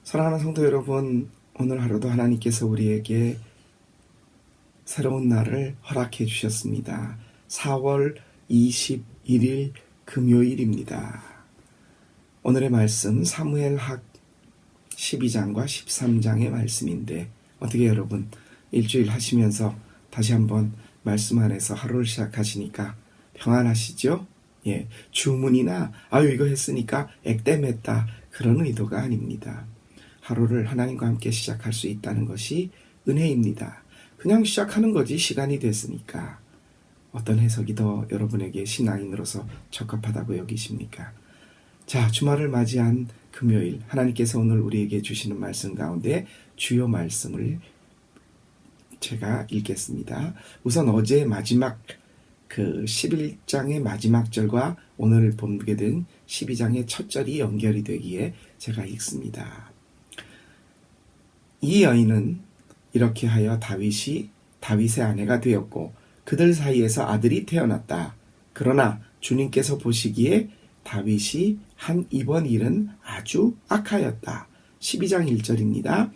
사랑하는 성도 여러분, 오늘 하루도 하나님께서 우리에게 새로운 날을 허락해 주셨습니다. 4월 21일 금요일입니다. 오늘의 말씀 사무엘학 12장과 13장의 말씀인데, 어떻게 여러분 일주일 하시면서 다시 한번 말씀 안에서 하루를 시작하시니까 평안하시죠? 예, 주문이나 아유 이거 했으니까 액땜했다 그런 의도가 아닙니다. 하루를 하나님과 함께 시작할 수 있다는 것이 은혜입니다. 그냥 시작하는 거지 시간이 됐으니까. 어떤 해석이 더 여러분에게 신앙인으로서 적합하다고 여기십니까? 자, 주말을 맞이한 금요일, 하나님께서 오늘 우리에게 주시는 말씀 가운데 주요 말씀을 제가 읽겠습니다. 우선 어제 마지막 11장의 마지막 절과 오늘 보게 된 12장의 첫 절이 연결이 되기에 제가 읽습니다. 이 여인은 이렇게 하여 다윗의 아내가 되었고 그들 사이에서 아들이 태어났다. 그러나 주님께서 보시기에 다윗이 한 이번 일은 아주 악하였다. 12장 1절입니다.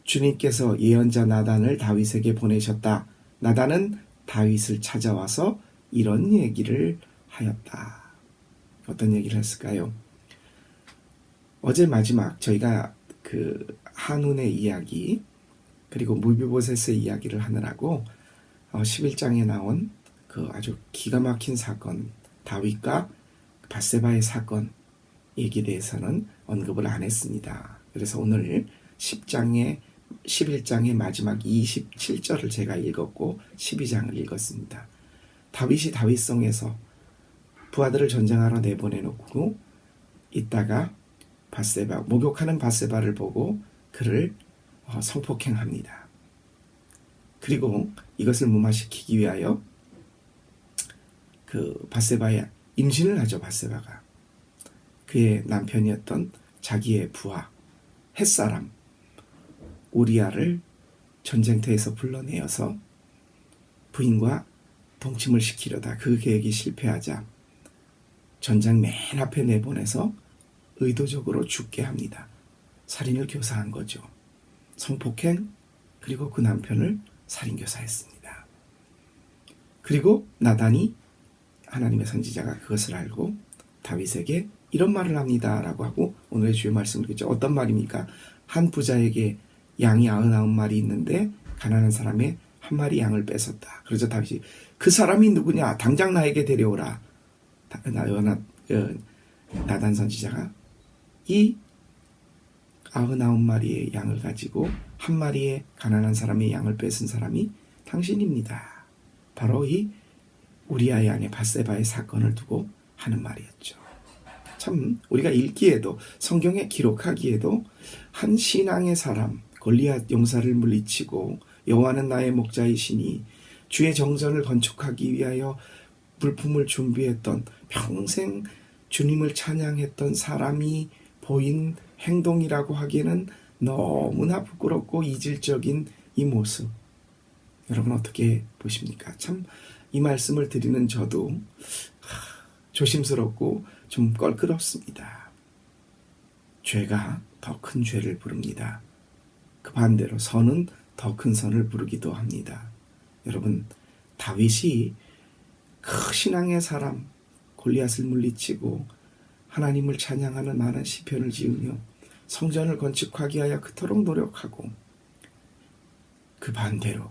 주님께서 예언자 나단을 다윗에게 보내셨다. 나단은 다윗을 찾아와서 이런 얘기를 하였다. 어떤 얘기를 했을까요? 어제 마지막 저희가 한운의 이야기 그리고 무비보셋의 이야기를 하느라고 11장에 나온 아주 기가 막힌 사건, 다윗과 밧세바의 사건 얘기에 대해서는 언급을 안 했습니다. 그래서 오늘 11장의 마지막 27절을 제가 읽었고 12장을 읽었습니다. 다윗이 다윗성에서 부하들을 전쟁하러 내보내놓고 있다가 목욕하는 밧세바를 보고 그를 성폭행합니다. 그리고 이것을 무마시키기 위하여 밧세바의 임신을 하죠. 밧세바가 그의 남편이었던 자기의 부하 햇사람 우리아를 전쟁터에서 불러내어서 부인과 동침을 시키려다 그 계획이 실패하자 전장 맨 앞에 내보내서 의도적으로 죽게 합니다. 살인을 교사한 거죠. 성폭행 그리고 그 남편을 살인교사했습니다. 그리고 나단이 하나님의 선지자가 그것을 알고 다윗에게 이런 말을 합니다 라고 하고 오늘의 주요 말씀을 읽죠. 어떤 말입니까? 한 부자에게 양이 99마리 있는데 가난한 사람의 한 마리 양을 뺏었다. 그래서 다윗이 그 사람이 누구냐? 당장 나에게 데려오라. 나단 선지자가 이 99마리의 양을 가지고 한 마리의 가난한 사람의 양을 뺏은 사람이 당신입니다. 바로 이 우리아의 아내 밧세바의 사건을 두고 하는 말이었죠. 참 우리가 읽기에도 성경에 기록하기에도 한 신앙의 사람 골리앗 용사를 물리치고 여호와는 나의 목자이시니 주의 정전을 건축하기 위하여 물품을 준비했던 평생 주님을 찬양했던 사람이 보인 행동이라고 하기에는 너무나 부끄럽고 이질적인 이 모습. 여러분 어떻게 보십니까? 참 이 말씀을 드리는 저도 조심스럽고 좀 껄끄럽습니다. 죄가 더 큰 죄를 부릅니다. 그 반대로 선은 더 큰 선을 부르기도 합니다. 여러분 다윗이 그 신앙의 사람 골리앗을 물리치고 하나님을 찬양하는 많은 시편을 지으며 성전을 건축하기 위하여 그토록 노력하고 그 반대로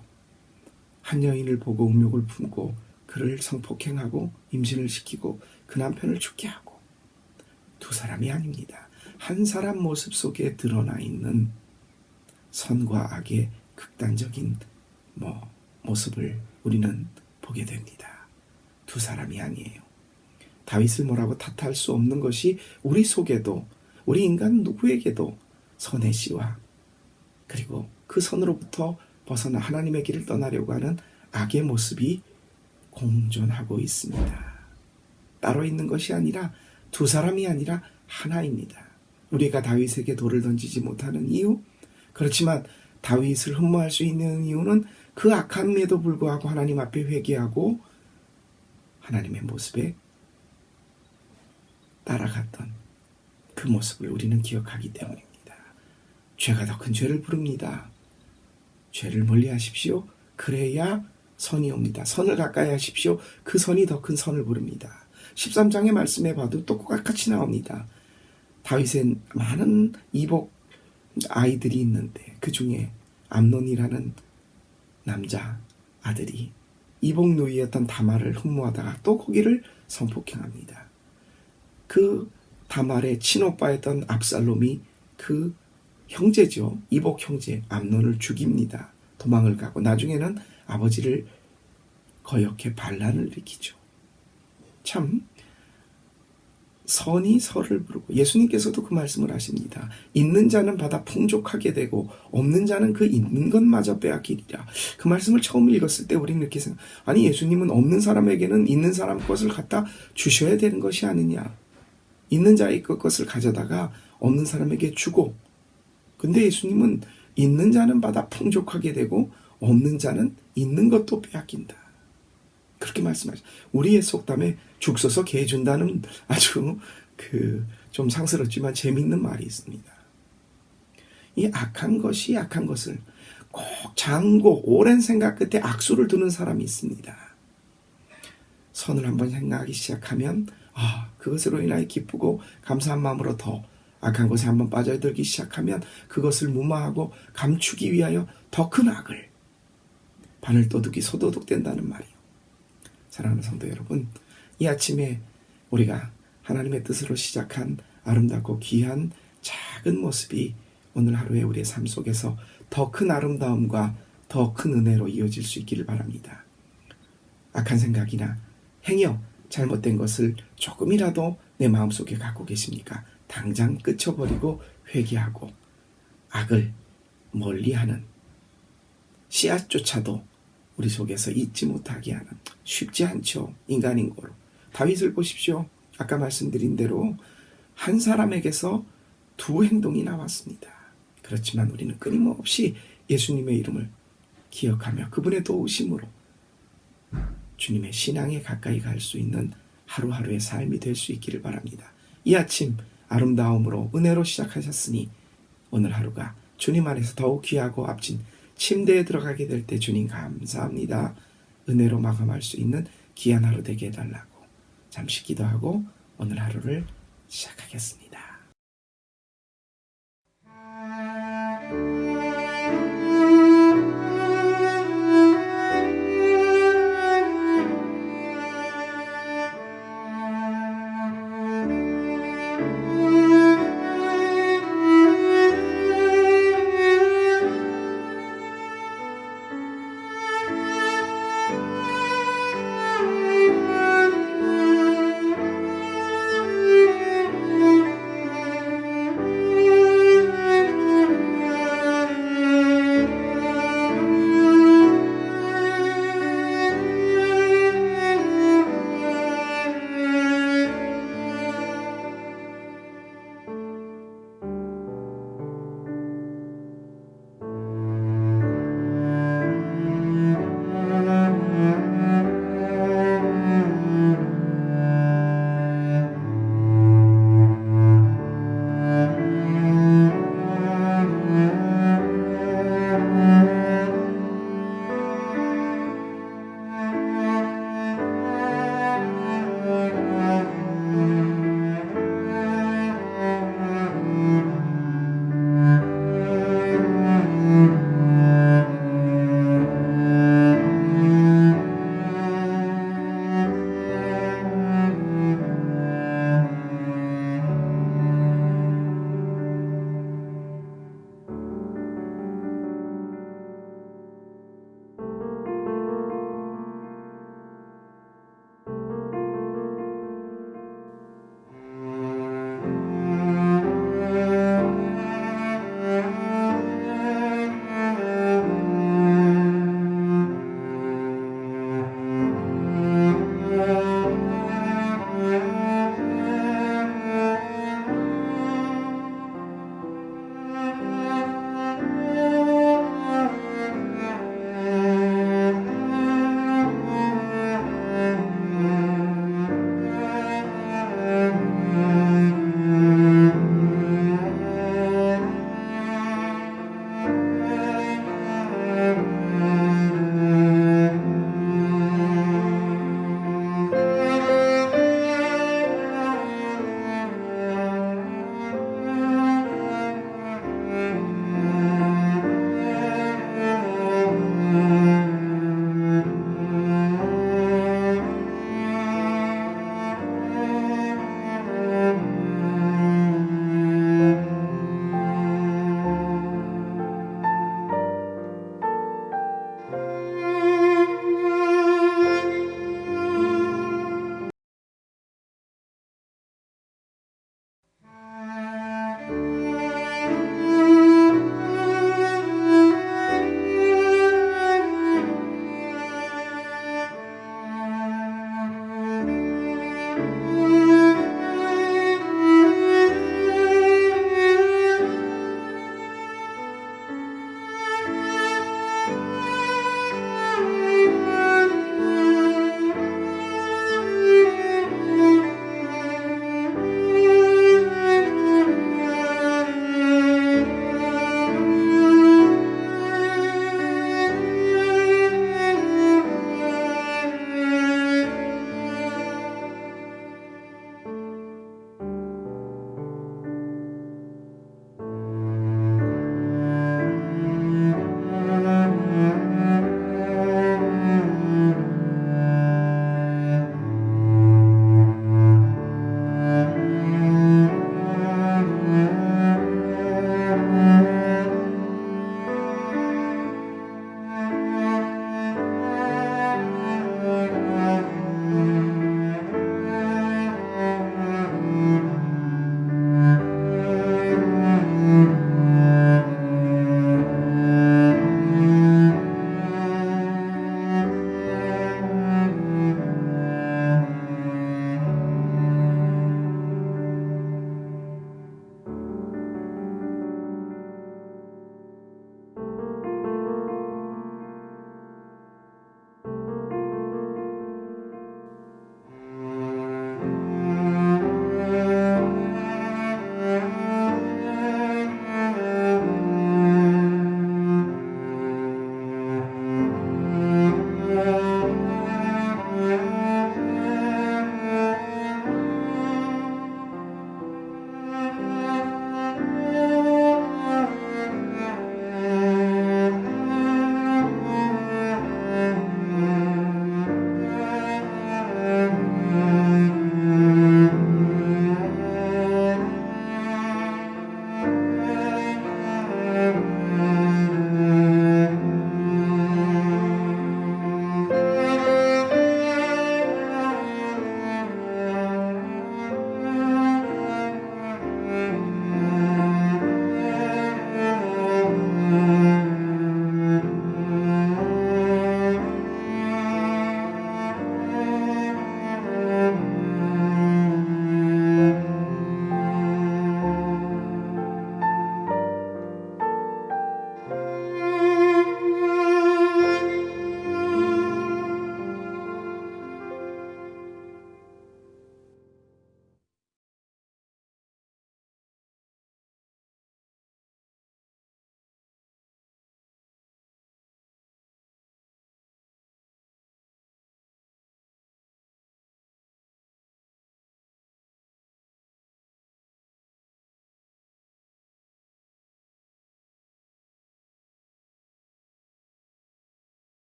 한 여인을 보고 음욕을 품고 그를 성폭행하고 임신을 시키고 그 남편을 죽게 하고 두 사람이 아닙니다. 한 사람 모습 속에 드러나 있는 선과 악의 극단적인 모습을 우리는 보게 됩니다. 두 사람이 아니에요. 다윗을 뭐라고 탓할 수 없는 것이 우리 속에도, 우리 인간 누구에게도 선의 씨와 그리고 그 선으로부터 벗어나 하나님의 길을 떠나려고 하는 악의 모습이 공존하고 있습니다. 따로 있는 것이 아니라 두 사람이 아니라 하나입니다. 우리가 다윗에게 돌을 던지지 못하는 이유, 그렇지만 다윗을 흠모할 수 있는 이유는 그 악함에도 불구하고 하나님 앞에 회개하고 하나님의 모습에 따라갔던 그 모습을 우리는 기억하기 때문입니다. 죄가 더 큰 죄를 부릅니다. 죄를 멀리 하십시오. 그래야 선이 옵니다. 선을 가까이 하십시오. 그 선이 더 큰 선을 부릅니다. 13장의 말씀에 봐도 똑같이 나옵니다. 다윗엔 많은 이복 아이들이 있는데 그 중에 암논이라는 남자 아들이 이복 누이였던 다말을 흠모하다가 또 거기를 성폭행합니다. 그 다말의 친오빠였던 압살롬이 그 형제죠. 이복 형제 암논을 죽입니다. 도망을 가고 나중에는 아버지를 거역해 반란을 일으키죠. 참 선이 설을 부르고 예수님께서도 그 말씀을 하십니다. 있는 자는 받아 풍족하게 되고 없는 자는 그 있는 것마저 빼앗기리라. 그 말씀을 처음 읽었을 때 우리는 이렇게 생각, 아니 예수님은 없는 사람에게는 있는 사람 것을 갖다 주셔야 되는 것이 아니냐. 있는 자의 것을 가져다가 없는 사람에게 주고, 근데 예수님은 있는 자는 받아 풍족하게 되고 없는 자는 있는 것도 빼앗긴다. 그렇게 말씀하죠. 우리의 속담에 죽 써서 개 준다는 아주 좀 상스럽지만 재미있는 말이 있습니다. 이 악한 것이 악한 것을 꼭 장고 오랜 생각 끝에 악수를 두는 사람이 있습니다. 선을 한번 생각하기 시작하면 그것으로 인하여 기쁘고 감사한 마음으로 더 악한 것에 한번 빠져들기 시작하면 그것을 무마하고 감추기 위하여 더 큰 악을 바늘도둑이 소도둑된다는 말이요. 사랑하는 성도 여러분, 이 아침에 우리가 하나님의 뜻으로 시작한 아름답고 귀한 작은 모습이 오늘 하루에 우리의 삶 속에서 더 큰 아름다움과 더 큰 은혜로 이어질 수 있기를 바랍니다. 악한 생각이나 행여 잘못된 것을 조금이라도 내 마음속에 갖고 계십니까? 당장 끊어버리고 회개하고 악을 멀리하는 씨앗조차도 우리 속에서 잊지 못하게 하는, 쉽지 않죠. 인간인 거로. 다윗을 보십시오. 아까 말씀드린 대로 한 사람에게서 두 행동이 나왔습니다. 그렇지만 우리는 끊임없이 예수님의 이름을 기억하며 그분의 도우심으로 주님의 신앙에 가까이 갈 수 있는 하루하루의 삶이 될 수 있기를 바랍니다. 이 아침 아름다움으로 은혜로 시작하셨으니 오늘 하루가 주님 안에서 더욱 귀하고 앞진 침대에 들어가게 될 때 주님 감사합니다. 은혜로 마감할 수 있는 귀한 하루 되게 해달라고 잠시 기도하고 오늘 하루를 시작하겠습니다.